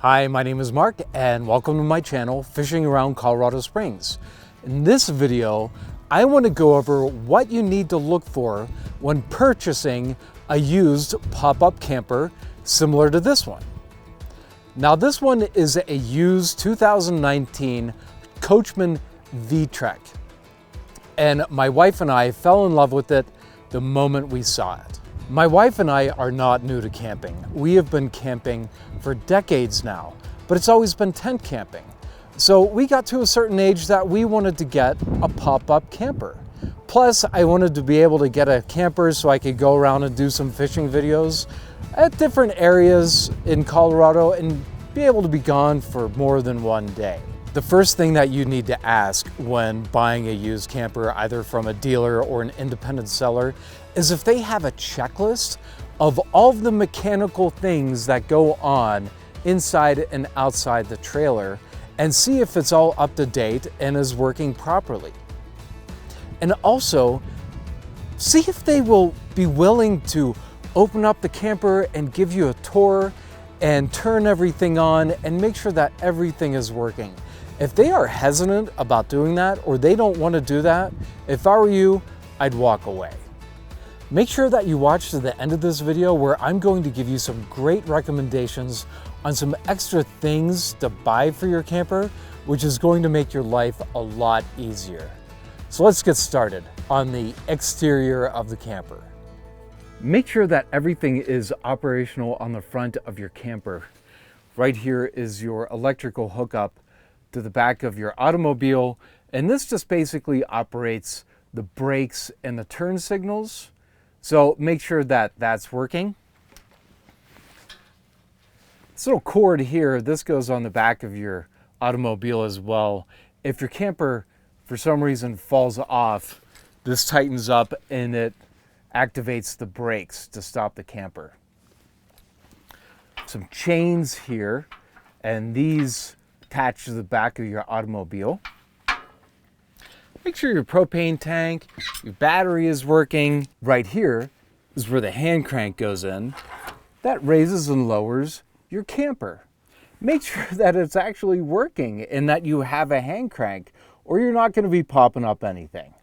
Hi, my name is Mark and welcome to my channel, Fishing Around Colorado Springs. In this video, I want to go over what you need to look for when purchasing a used pop-up camper similar to this one. Now this one is a used 2019 Coachman V-Trek, and my wife and I fell in love with it the moment we saw it. My wife and I are not new to camping. We have been camping for decades now, but it's always been tent camping. So we got to a certain age that we wanted to get a pop-up camper. Plus, I wanted to be able to get a camper so I could go around and do some fishing videos at different areas in Colorado and be able to be gone for more than one day. The first thing that you need to ask when buying a used camper, either from a dealer or an independent seller, is if they have a checklist of all of the mechanical things that go on inside and outside the trailer, and see if it's all up to date and is working properly. And also, see if they will be willing to open up the camper and give you a tour and turn everything on and make sure that everything is working. If they are hesitant about doing that, or they don't want to do that, if I were you, I'd walk away. Make sure that you watch to the end of this video, where I'm going to give you some great recommendations on some extra things to buy for your camper, which is going to make your life a lot easier. So let's get started on the exterior of the camper. Make sure that everything is operational on the front of your camper. Right here is your electrical hookup to the back of your automobile, and this just basically operates the brakes and the turn signals. So make sure that that's working. This little cord here, this goes on the back of your automobile as well. If your camper for some reason falls off, this tightens up and it activates the brakes to stop the camper. Some chains here, and these attach to the back of your automobile. Make sure your propane tank, your battery is working. Right here is where the hand crank goes in. That raises and lowers your camper. Make sure that it's actually working and that you have a hand crank, or you're not going to be popping up anything.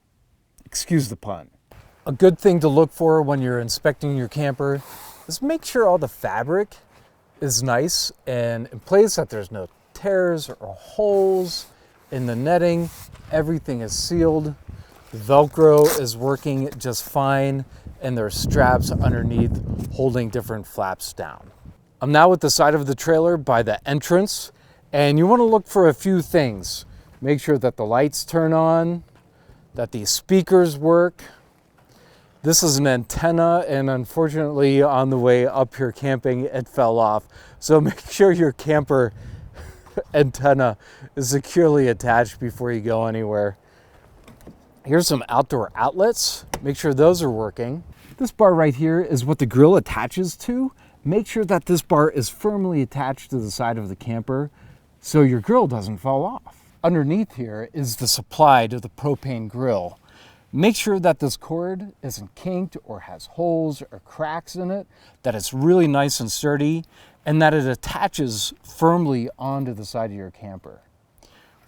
Excuse the pun. A good thing to look for when you're inspecting your camper is make sure all the fabric is nice and in place, that there's no tears or holes in the netting. Everything is sealed. The Velcro is working just fine, and there are straps underneath holding different flaps down. I'm now at the side of the trailer by the entrance, and you want to look for a few things. Make sure that the lights turn on, that the speakers work. This is an antenna, and unfortunately on the way up here camping, it fell off. So make sure your camper antenna is securely attached before you go anywhere. Here's some outdoor outlets. Make sure those are working. This bar right here is what the grill attaches to. Make sure that this bar is firmly attached to the side of the camper so your grill doesn't fall off. Underneath here is the supply to the propane grill. Make sure that this cord isn't kinked or has holes or cracks in it, that it's really nice and sturdy, and that it attaches firmly onto the side of your camper.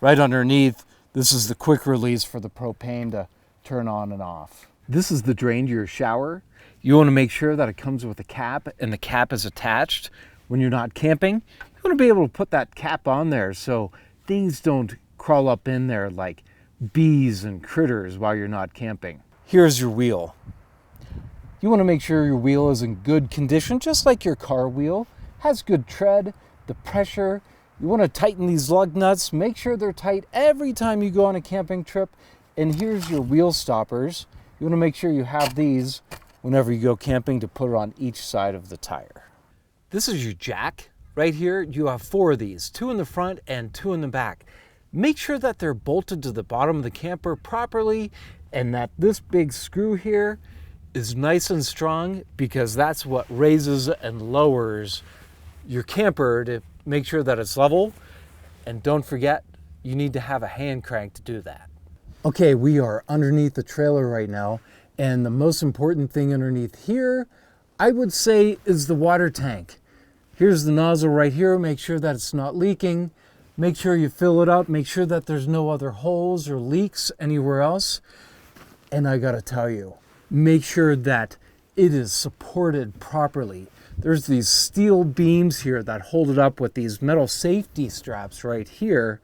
Right underneath, this is the quick release for the propane to turn on and off. This is the drain to your shower. You want to make sure that it comes with a cap and the cap is attached. When you're not camping, you want to be able to put that cap on there so things don't crawl up in there like bees and critters while you're not camping. Here's your wheel. You want to make sure your wheel is in good condition, just like your car wheel. Has good tread, the pressure. You want to tighten these lug nuts. Make sure they're tight every time you go on a camping trip. And here's your wheel stoppers. You want to make sure you have these whenever you go camping to put it on each side of the tire. This is your jack. Right here, you have 4 of these, 2 in the front and 2 in the back. Make sure that they're bolted to the bottom of the camper properly, and that this big screw here is nice and strong, because that's what raises and lowers your camper to make sure that it's level. And don't forget, you need to have a hand crank to do that. Okay, we are underneath the trailer right now, and the most important thing underneath here, I would say, is the water tank. Here's the nozzle right here. Make sure that it's not leaking. Make sure you fill it up. Make sure that there's no other holes or leaks anywhere else. And I gotta tell you, make sure that it is supported properly. There's these steel beams here that hold it up with these metal safety straps right here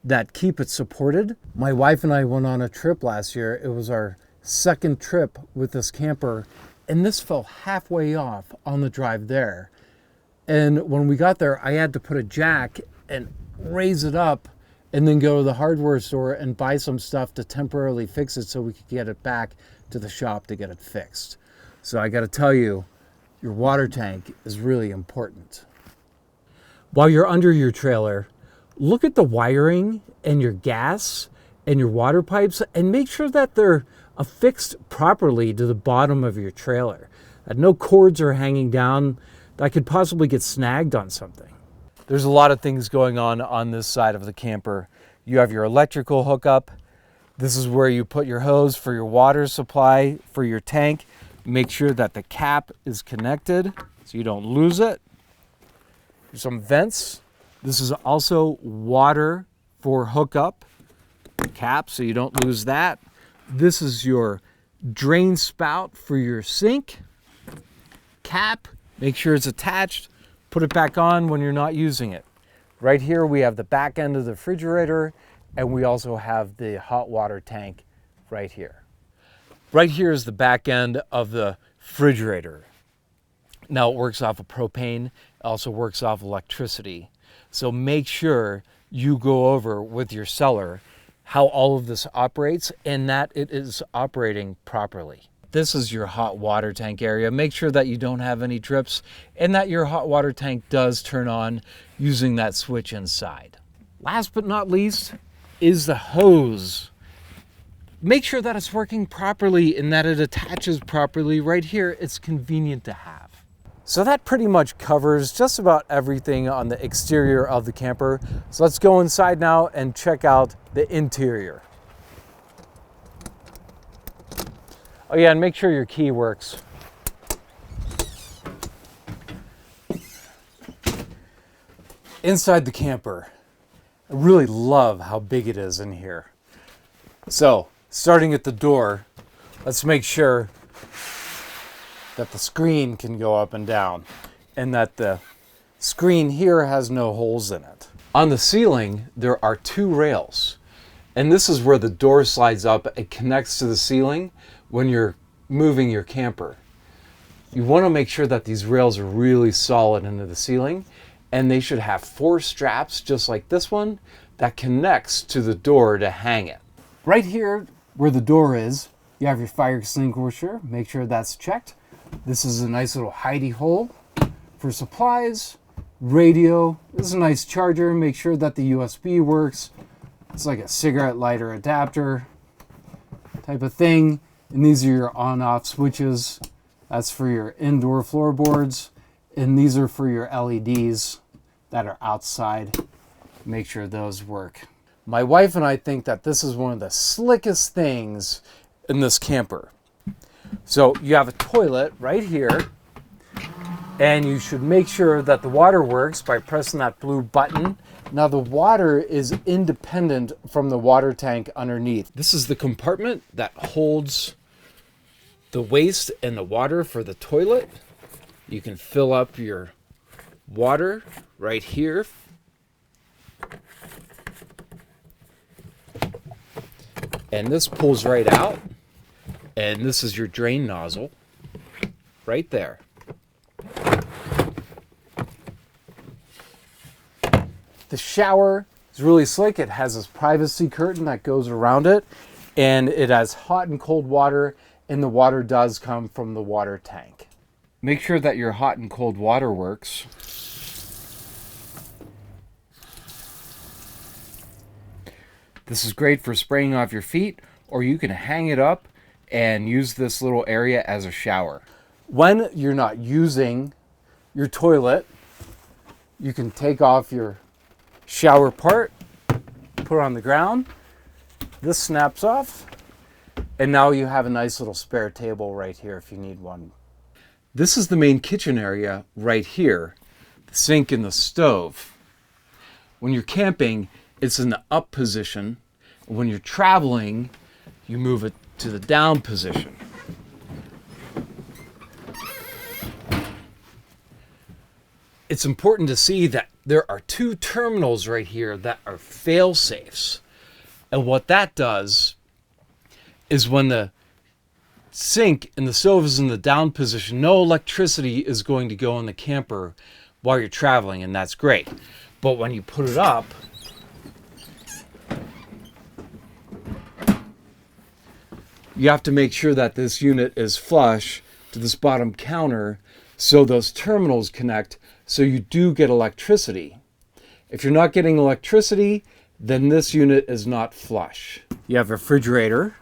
that keep it supported. My wife and I went on a trip last year. It was our second trip with this camper, and this fell halfway off on the drive there. And when we got there, I had to put a jack and raise it up and then go to the hardware store and buy some stuff to temporarily fix it so we could get it back to the shop to get it fixed. So I got to tell you, your water tank is really important. While you're under your trailer, look at the wiring and your gas and your water pipes and make sure that they're affixed properly to the bottom of your trailer. That no cords are hanging down that could possibly get snagged on something. There's a lot of things going on this side of the camper. You have your electrical hookup. This is where you put your hose for your water supply for your tank. Make sure that the cap is connected so you don't lose it. There's some vents. This is also water for hookup cap so you don't lose that. This is your drain spout for your sink. Cap, make sure it's attached. Put it back on when you're not using it. Right here we have the back end of the refrigerator, and we also have the hot water tank right here. Right here is the back end of the refrigerator. Now it works off of propane, it also works off electricity. So make sure you go over with your seller how all of this operates and that it is operating properly. This is your hot water tank area. Make sure that you don't have any drips and that your hot water tank does turn on using that switch inside. Last but not least is the hose. Make sure that it's working properly and that it attaches properly right here. It's convenient to have. So that pretty much covers just about everything on the exterior of the camper. So let's go inside now and check out the interior. Oh yeah, and make sure your key works. Inside the camper, I really love how big it is in here. So, starting at the door, let's make sure that the screen can go up and down and that the screen here has no holes in it. On the ceiling, there are two rails, and this is where the door slides up and connects to the ceiling when you're moving your camper. You want to make sure that these rails are really solid into the ceiling, and they should have 4 straps just like this one that connects to the door to hang it. Right here where the door is, you have your fire extinguisher. Make sure that's checked. This is a nice little hidey hole for supplies. Radio, this is a nice charger. Make sure that the USB works. It's like a cigarette lighter adapter type of thing. And these are your on-off switches. That's for your indoor floorboards. And these are for your LEDs that are outside. Make sure those work. My wife and I think that this is one of the slickest things in this camper. So you have a toilet right here, and you should make sure that the water works by pressing that blue button. Now the water is independent from the water tank underneath. This is the compartment that holds the waste and the water for the toilet. You can fill up your water right here. And this pulls right out. And this is your drain nozzle right there. The shower is really slick. It has this privacy curtain that goes around it, and it has hot and cold water, and the water does come from the water tank. Make sure that your hot and cold water works. This is great for spraying off your feet, or you can hang it up and use this little area as a shower. When you're not using your toilet, you can take off your shower part, put it on the ground. This snaps off, and now you have a nice little spare table right here if you need one. This is the main kitchen area right here. sink and the stove. When you're camping, it's in the up position. When you're traveling, you move it to the down position. It's important to see that there are two terminals right here that are fail safes. And what that does is when the sink and the stove is in the down position, no electricity is going to go in the camper while you're traveling, and that's great. But when you put it up, you have to make sure that this unit is flush to this bottom counter so those terminals connect so you do get electricity. If you're not getting electricity, then this unit is not flush. You have a refrigerator,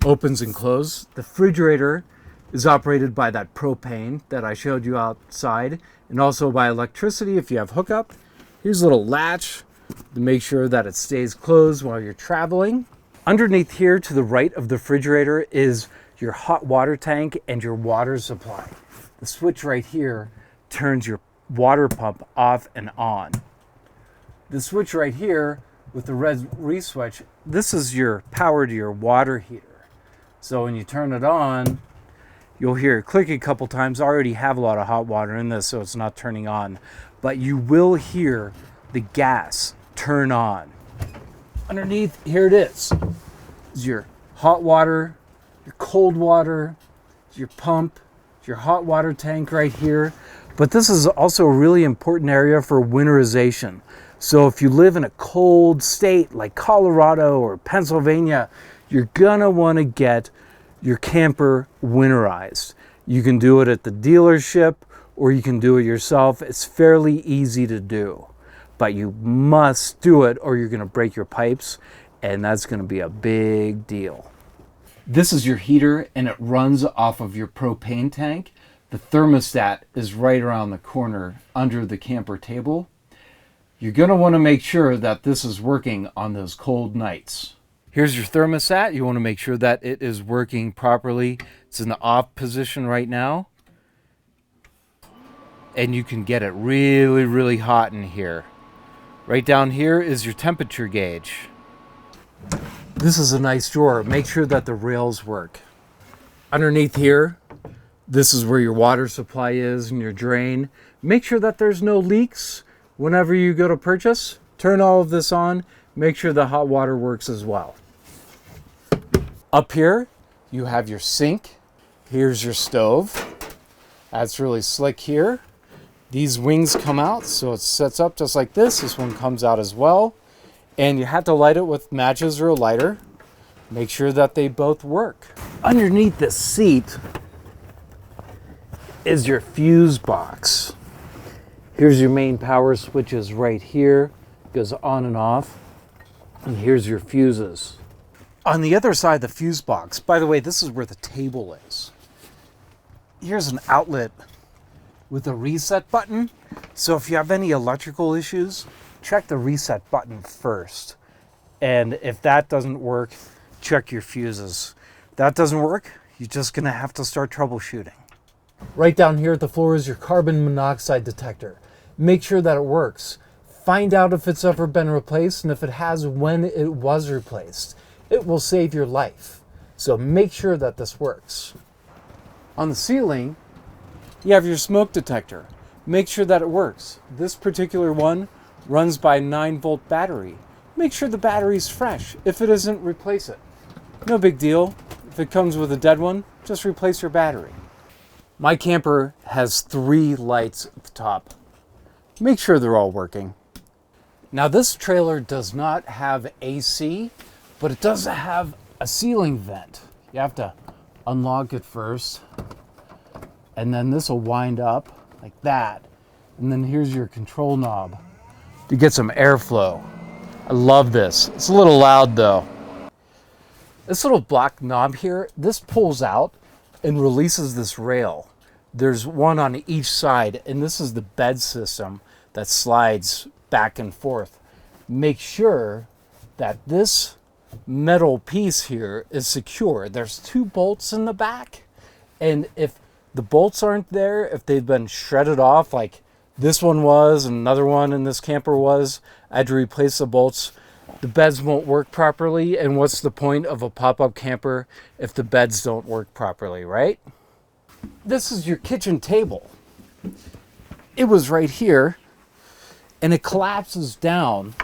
opens and closes. The refrigerator is operated by that propane that I showed you outside, and also by electricity if you have hookup. Here's a little latch to make sure that it stays closed while you're traveling. Underneath here to the right of the refrigerator is your hot water tank and your water supply. The switch right here turns your water pump off and on. The switch right here with the red re-switch, this is your power to your water heater. So when you turn it on, you'll hear it click a couple times. I already have a lot of hot water in this, so it's not turning on. But you will hear the gas turn on. Underneath, here it is. It's your hot water, your cold water, your pump, your hot water tank right here. But this is also a really important area for winterization. So if you live in a cold state like Colorado or Pennsylvania, you're gonna wanna get your camper winterized. You can do it at the dealership or you can do it yourself. It's fairly easy to do, but you must do it or you're gonna break your pipes, and that's gonna be a big deal. This is your heater and it runs off of your propane tank. The thermostat is right around the corner under the camper table. You're going to want to make sure that this is working on those cold nights. Here's your thermostat. You want to make sure that it is working properly. It's in the off position right now. And you can get it really, really hot in here. Right down here is your temperature gauge. This is a nice drawer. Make sure that the rails work. Underneath here, this is where your water supply is and your drain. Make sure that there's no leaks whenever you go to purchase. Turn all of this on. Make sure the hot water works as well. Up here, you have your sink. Here's your stove. That's really slick here. These wings come out, so it sets up just like this. This one comes out as well. And you have to light it with matches or a lighter. Make sure that they both work. Underneath this seat is your fuse box. Here's your main power switches right here. Goes on and off. And here's your fuses. On the other side of the fuse box, by the way, this is where the table is. Here's an outlet with a reset button. So if you have any electrical issues, check the reset button first. And if that doesn't work, check your fuses. If that doesn't work, you're just gonna have to start troubleshooting. Right down here at the floor is your carbon monoxide detector. Make sure that it works. Find out if it's ever been replaced, and if it has, when it was replaced. It will save your life. So make sure that this works. On the ceiling, you have your smoke detector. Make sure that it works. This particular one runs by a 9-volt battery. Make sure the battery's fresh. If it isn't, replace it. No big deal. If it comes with a dead one, just replace your battery. My camper has 3 lights at the top. Make sure they're all working. Now this trailer does not have AC, but it does have a ceiling vent. You have to unlock it first, and then this will wind up like that. And then here's your control knob to get some airflow. I love this. It's a little loud though. This little black knob here, this pulls out and releases this rail. There's one on each side, and this is the bed system that slides back and forth. Make sure that this metal piece here is secure. There's 2 bolts in the back, and if the bolts aren't there, if they've been shredded off like This one was, and another one in this camper was. I had to replace the bolts. The beds won't work properly, and what's the point of a pop-up camper if the beds don't work properly, right? This is your kitchen table. It was right here, and it collapses down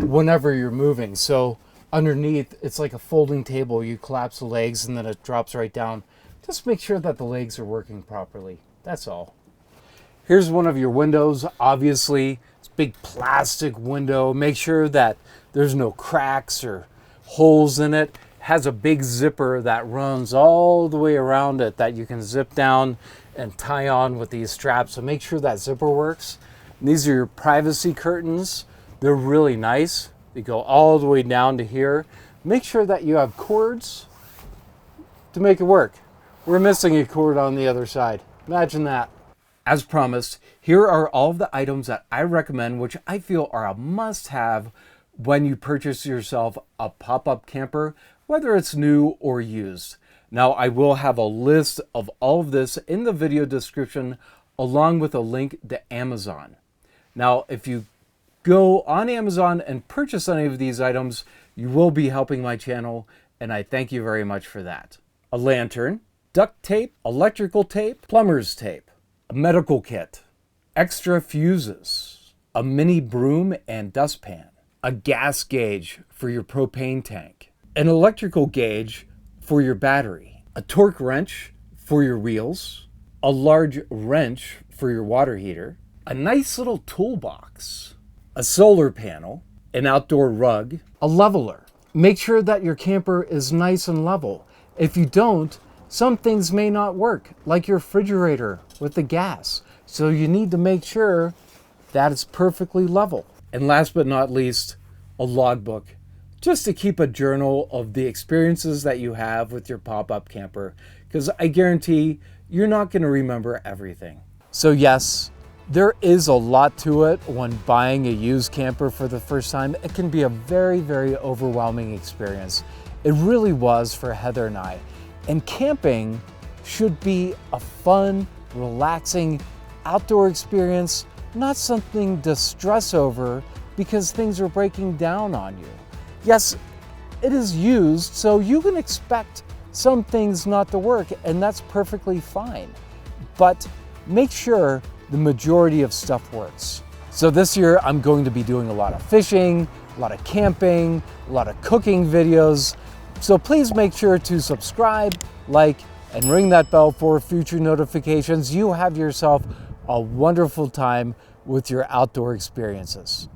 whenever you're moving. So underneath, it's like a folding table. You collapse the legs and then it drops right down. Just make sure that the legs are working properly. That's all. Here's one of your windows. Obviously, it's a big plastic window. Make sure that there's no cracks or holes in it. It has a big zipper that runs all the way around it that you can zip down and tie on with these straps. So make sure that zipper works. And these are your privacy curtains. They're really nice. They go all the way down to here. Make sure that you have cords to make it work. We're missing a cord on the other side. Imagine that. As promised, here are all of the items that I recommend, which I feel are a must-have when you purchase yourself a pop-up camper, whether it's new or used. Now, I will have a list of all of this in the video description, along with a link to Amazon. Now, if you go on Amazon and purchase any of these items, you will be helping my channel, and I thank you very much for that. A lantern, duct tape, electrical tape, plumber's tape, a medical kit, extra fuses, a mini broom and dustpan, a gas gauge for your propane tank, an electrical gauge for your battery, a torque wrench for your wheels, a large wrench for your water heater, a nice little toolbox, a solar panel, an outdoor rug, a leveler. Make sure that your camper is nice and level. If you don't, some things may not work, like your refrigerator with the gas. So you need to make sure that it's perfectly level. And last but not least, a logbook, just to keep a journal of the experiences that you have with your pop-up camper, because I guarantee you're not going to remember everything. So yes, there is a lot to it when buying a used camper for the first time. It can be a very, very overwhelming experience. It really was for Heather and I. And camping should be a fun, relaxing, outdoor experience, not something to stress over because things are breaking down on you. Yes, it is used, so you can expect some things not to work, and that's perfectly fine. But make sure the majority of stuff works. So this year, I'm going to be doing a lot of fishing, a lot of camping, a lot of cooking videos. So please make sure to subscribe, like, and ring that bell for future notifications. You have yourself a wonderful time with your outdoor experiences.